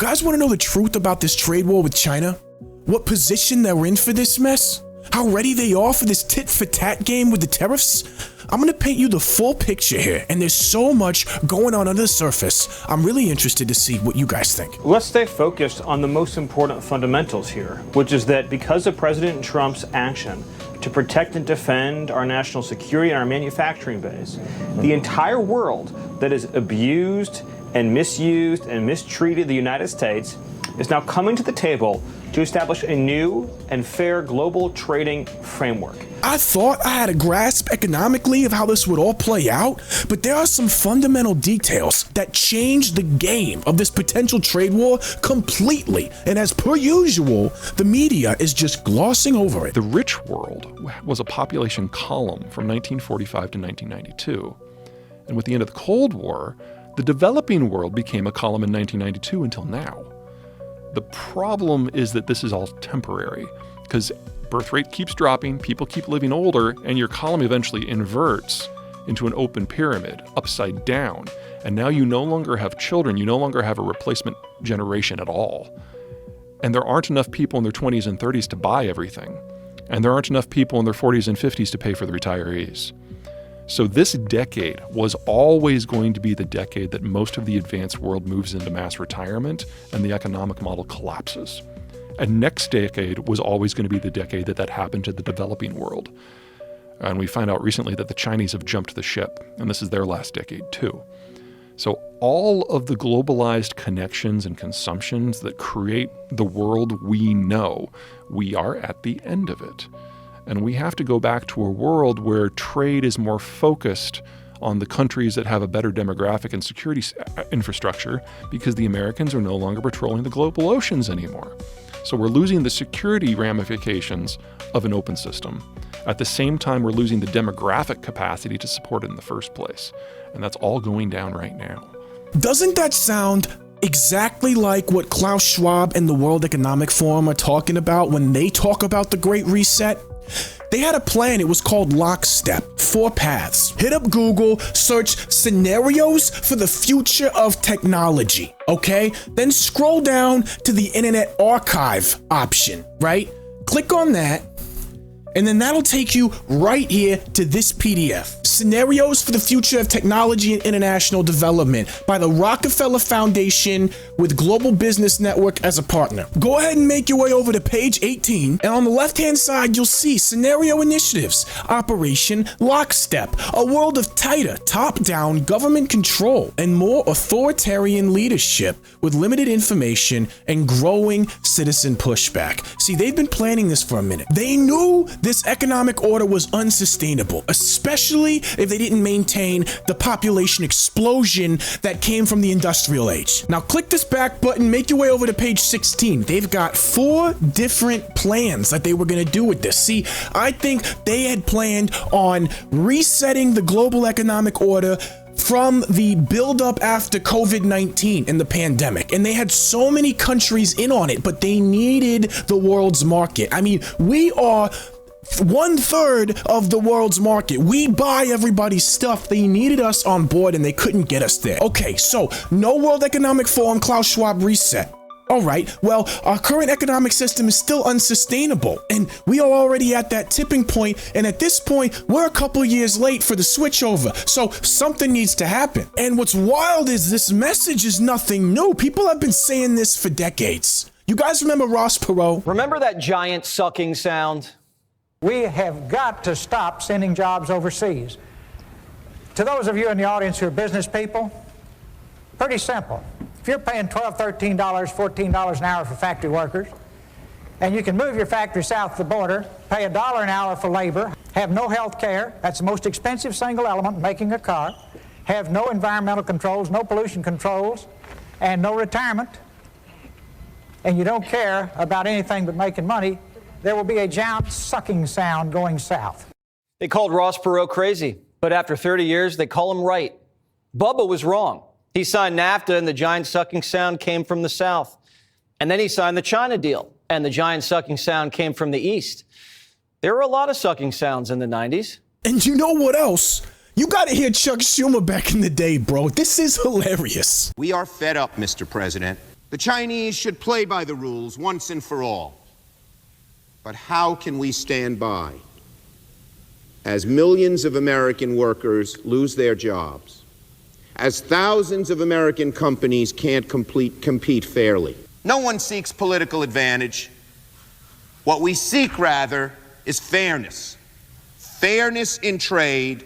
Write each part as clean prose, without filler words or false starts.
guys want to know the truth about this trade war with China? What position they're in for this mess? How ready they are for this tit-for-tat game with the tariffs? I'm going to paint you the full picture here, and there's so much going on under the surface. I'm really interested to see what you guys think. Let's stay focused on the most important fundamentals here, which is that because of President Trump's action to protect and defend our national security and our manufacturing base, the entire world that has abused and misused and mistreated the United States is now coming to the table to establish a new and fair global trading framework. I thought I had a grasp economically of how this would all play out, but there are some fundamental details that change the game of this potential trade war completely. And as per usual, the media is just glossing over it. The rich world was a population column from 1945 to 1992. And with the end of the Cold War, the developing world became a column in 1992 until now. The problem is that this is all temporary because birth rate keeps dropping, people keep living older, and your column eventually inverts into an open pyramid, upside down. And now you no longer have children, you no longer have a replacement generation at all. And there aren't enough people in their 20s and 30s to buy everything. And there aren't enough people in their 40s and 50s to pay for the retirees. So this decade was always going to be the decade that most of the advanced world moves into mass retirement and the economic model collapses. And next decade was always going to be the decade that happened to the developing world. And we find out recently that the Chinese have jumped the ship, and this is their last decade too. So all of the globalized connections and consumptions that create the world we know, we are at the end of it. And we have to go back to a world where trade is more focused on the countries that have a better demographic and security infrastructure because the Americans are no longer patrolling the global oceans anymore. So we're losing the security ramifications of an open system. At the same time, we're losing the demographic capacity to support it in the first place. And that's all going down right now. Doesn't that sound exactly like what Klaus Schwab and the World Economic Forum are talking about when they talk about the Great Reset? They had a plan. It was called Lockstep, 4 paths. Hit up Google, search scenarios for the future of technology, okay? Then scroll down to the Internet Archive option, right? Click on that, and then that'll take you right here to this PDF. Scenarios for the Future of Technology and International Development by the Rockefeller Foundation with Global Business Network as a partner. Go ahead and make your way over to page 18, and on the left-hand side, you'll see Scenario Initiatives, Operation Lockstep, a world of tighter, top-down government control and more authoritarian leadership with limited information and growing citizen pushback. See, they've been planning this for a minute. They knew this economic order was unsustainable, especially if they didn't maintain the population explosion that came from the industrial age. Now click this back button, make your way over to page 16. They've got 4 different plans that they were going to do with this. See, I think they had planned on resetting the global economic order from the buildup after COVID-19 and the pandemic. And they had so many countries in on it, but they needed the world's market. I mean, we are 1/3 of the world's market. We buy everybody's stuff. They needed us on board and they couldn't get us there. Okay, so no World Economic Forum, Klaus Schwab reset. All right, well, our current economic system is still unsustainable, and we are already at that tipping point, and at this point, we're a couple years late for the switchover, so something needs to happen. And what's wild is this message is nothing new. People have been saying this for decades. You guys remember Ross Perot? Remember that giant sucking sound? We have got to stop sending jobs overseas. To those of you in the audience who are business people, pretty simple. If you're paying $12, $13, $14 an hour for factory workers, and you can move your factory south of the border, pay $1 an hour for labor, have no health care, that's the most expensive single element in making a car, have no environmental controls, no pollution controls, and no retirement, and you don't care about anything but making money, there will be a giant sucking sound going south. They called Ross Perot crazy, but after 30 years, they call him right. Bubba was wrong. He signed NAFTA, and the giant sucking sound came from the South. And then he signed the China deal, and the giant sucking sound came from the East. There were a lot of sucking sounds in the 90s. And you know what else? You got to hear Chuck Schumer back in the day, bro. This is hilarious. We are fed up, Mr. President, The Chinese should play by the rules once and for all. But how can we stand by as millions of American workers lose their jobs, as thousands of American companies can't compete fairly? No one seeks political advantage. What we seek, rather, is fairness. Fairness in trade.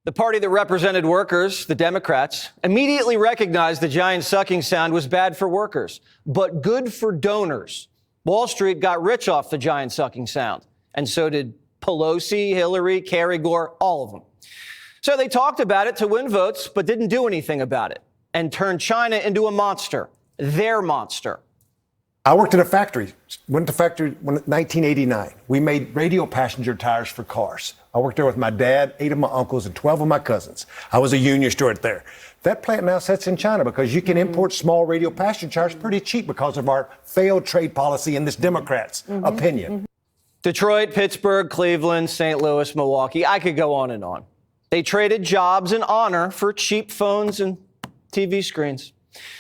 The party that represented workers, the Democrats, immediately recognized the giant sucking sound was bad for workers, but good for donors. Wall Street got rich off the giant sucking sound, and so did Pelosi, Hillary, Kerry, Gore, all of them. So they talked about it to win votes, but didn't do anything about it, and turned China into a monster, their monster. I worked at a factory, went to factory in 1989. We made radial passenger tires for cars. I worked there with my dad, 8 of my uncles, and 12 of my cousins. I was a union steward there. That plant now sits in China because you can import small radial passenger tires pretty cheap because of our failed trade policy in this Democrats' opinion. Detroit, Pittsburgh, Cleveland, St. Louis, Milwaukee, I could go on and on. They traded jobs and honor for cheap phones and TV screens.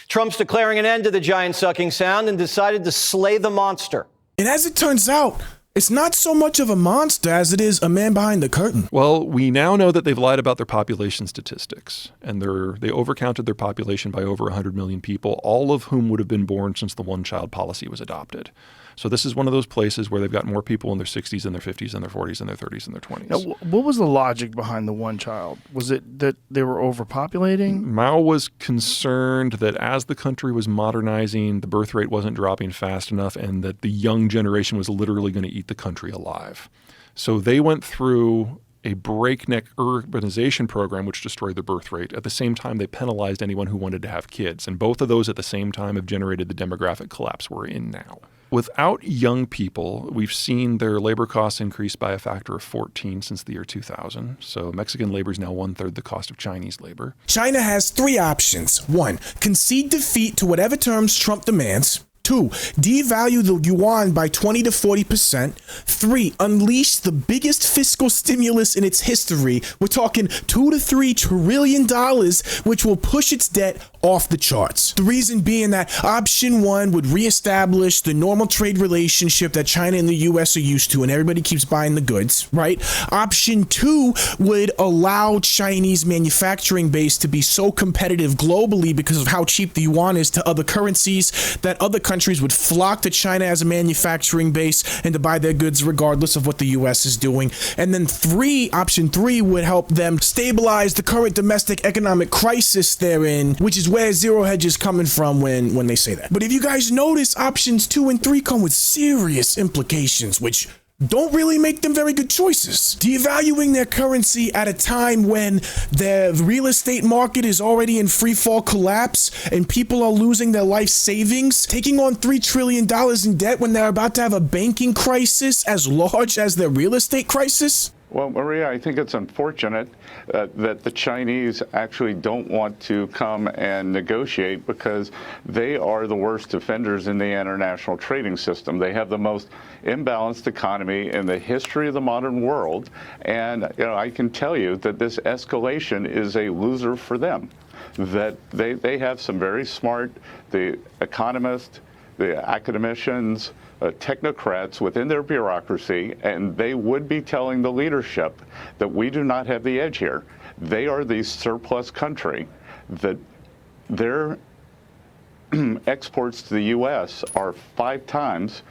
Trump's declaring an end to the giant sucking sound and decided to slay the monster. And as it turns out, it's not so much of a monster as it is a man behind the curtain. Well, we now know that they've lied about their population statistics, and they overcounted their population by over 100 million people, all of whom would have been born since the one-child policy was adopted. So this is one of those places where they've got more people in their 60s and their 50s and their 40s and their 30s and their 20s. Now, what was the logic behind the one child? Was it that they were overpopulating? Mao was concerned that as the country was modernizing, the birth rate wasn't dropping fast enough and that the young generation was literally going to eat the country alive. So they went through a breakneck urbanization program which destroyed the birth rate. At the same time, they penalized anyone who wanted to have kids. And both of those at the same time have generated the demographic collapse we're in now. Without young people, we've seen their labor costs increase by a factor of 14 since the year 2000. So Mexican labor is now 1/3 the cost of Chinese labor. China has 3 options. 1, concede defeat to whatever terms Trump demands. 2, devalue the yuan by 20 to 40%. 3, unleash the biggest fiscal stimulus in its history. We're talking $2 to $3 trillion, which will push its debt off the charts. The reason being that option 1 would reestablish the normal trade relationship that China and the US are used to, and everybody keeps buying the goods, right? Option 2 would allow Chinese manufacturing base to be so competitive globally because of how cheap the yuan is to other currencies that other countries would flock to China as a manufacturing base and to buy their goods regardless of what the US is doing. And then option 3 would help them stabilize the current domestic economic crisis they're in, which is where zero hedge is coming from when they say that. But if you guys notice, options 2 and 3 come with serious implications, which don't really make them very good choices. Devaluing their currency at a time when the real estate market is already in free fall collapse and people are losing their life savings, taking on $3 trillion in debt when they're about to have a banking crisis as large as their real estate crisis. Well, Maria, I think it's unfortunate that the Chinese actually don't want to come and negotiate because they are the worst offenders in the international trading system. They have the most imbalanced economy in the history of the modern world. And I can tell you that this escalation is a loser for them, that they have some very smart, the economists, the academicians, technocrats within their bureaucracy, and they would be telling the leadership that we do not have the edge here. They are the surplus country, that their exports to the U.S. are 5 times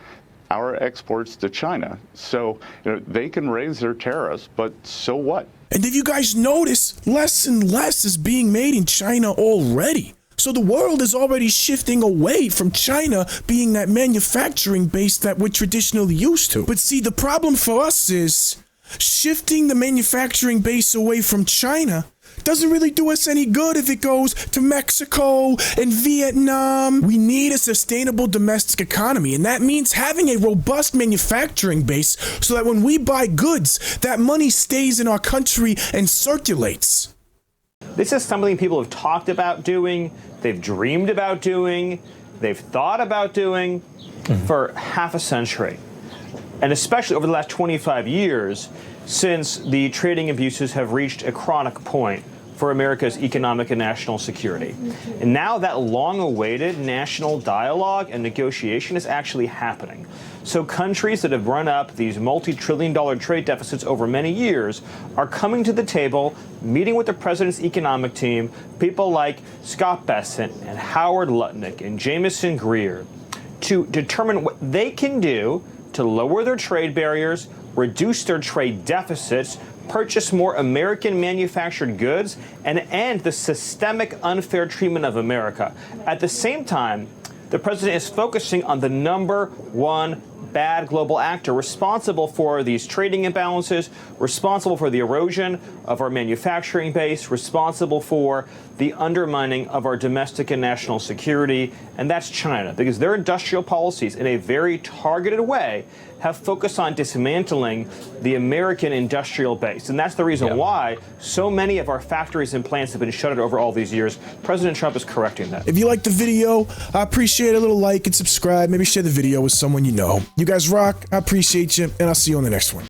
our exports to China. So they can raise their tariffs, but so what? And if you guys notice, less and less is being made in China already. So the world is already shifting away from China being that manufacturing base that we're traditionally used to. But see, the problem for us is shifting the manufacturing base away from China doesn't really do us any good if it goes to Mexico and Vietnam. We need a sustainable domestic economy, and that means having a robust manufacturing base so that when we buy goods, that money stays in our country and circulates. This is something people have talked about doing, they've dreamed about doing, they've thought about doing for half a century. And especially over the last 25 years, since the trading abuses have reached a chronic point for America's economic and national security. And now that long-awaited national dialogue and negotiation is actually happening. So countries that have run up these multi-trillion-dollar trade deficits over many years are coming to the table, meeting with the president's economic team, people like Scott Bessent and Howard Lutnick and Jameson Greer, to determine what they can do to lower their trade barriers, reduce their trade deficits, purchase more American manufactured goods, and end the systemic unfair treatment of America. At the same time, the president is focusing on the number one bad global actor responsible for these trading imbalances, responsible for the erosion of our manufacturing base, responsible for the undermining of our domestic and national security, and that's China, because their industrial policies in a very targeted way have focused on dismantling the American industrial base. And that's the reason why so many of our factories and plants have been shuttered over all these years. President Trump is correcting that. If you liked the video, I appreciate a little like and subscribe. Maybe share the video with someone you know. You guys rock. I appreciate you, and I'll see you on the next one.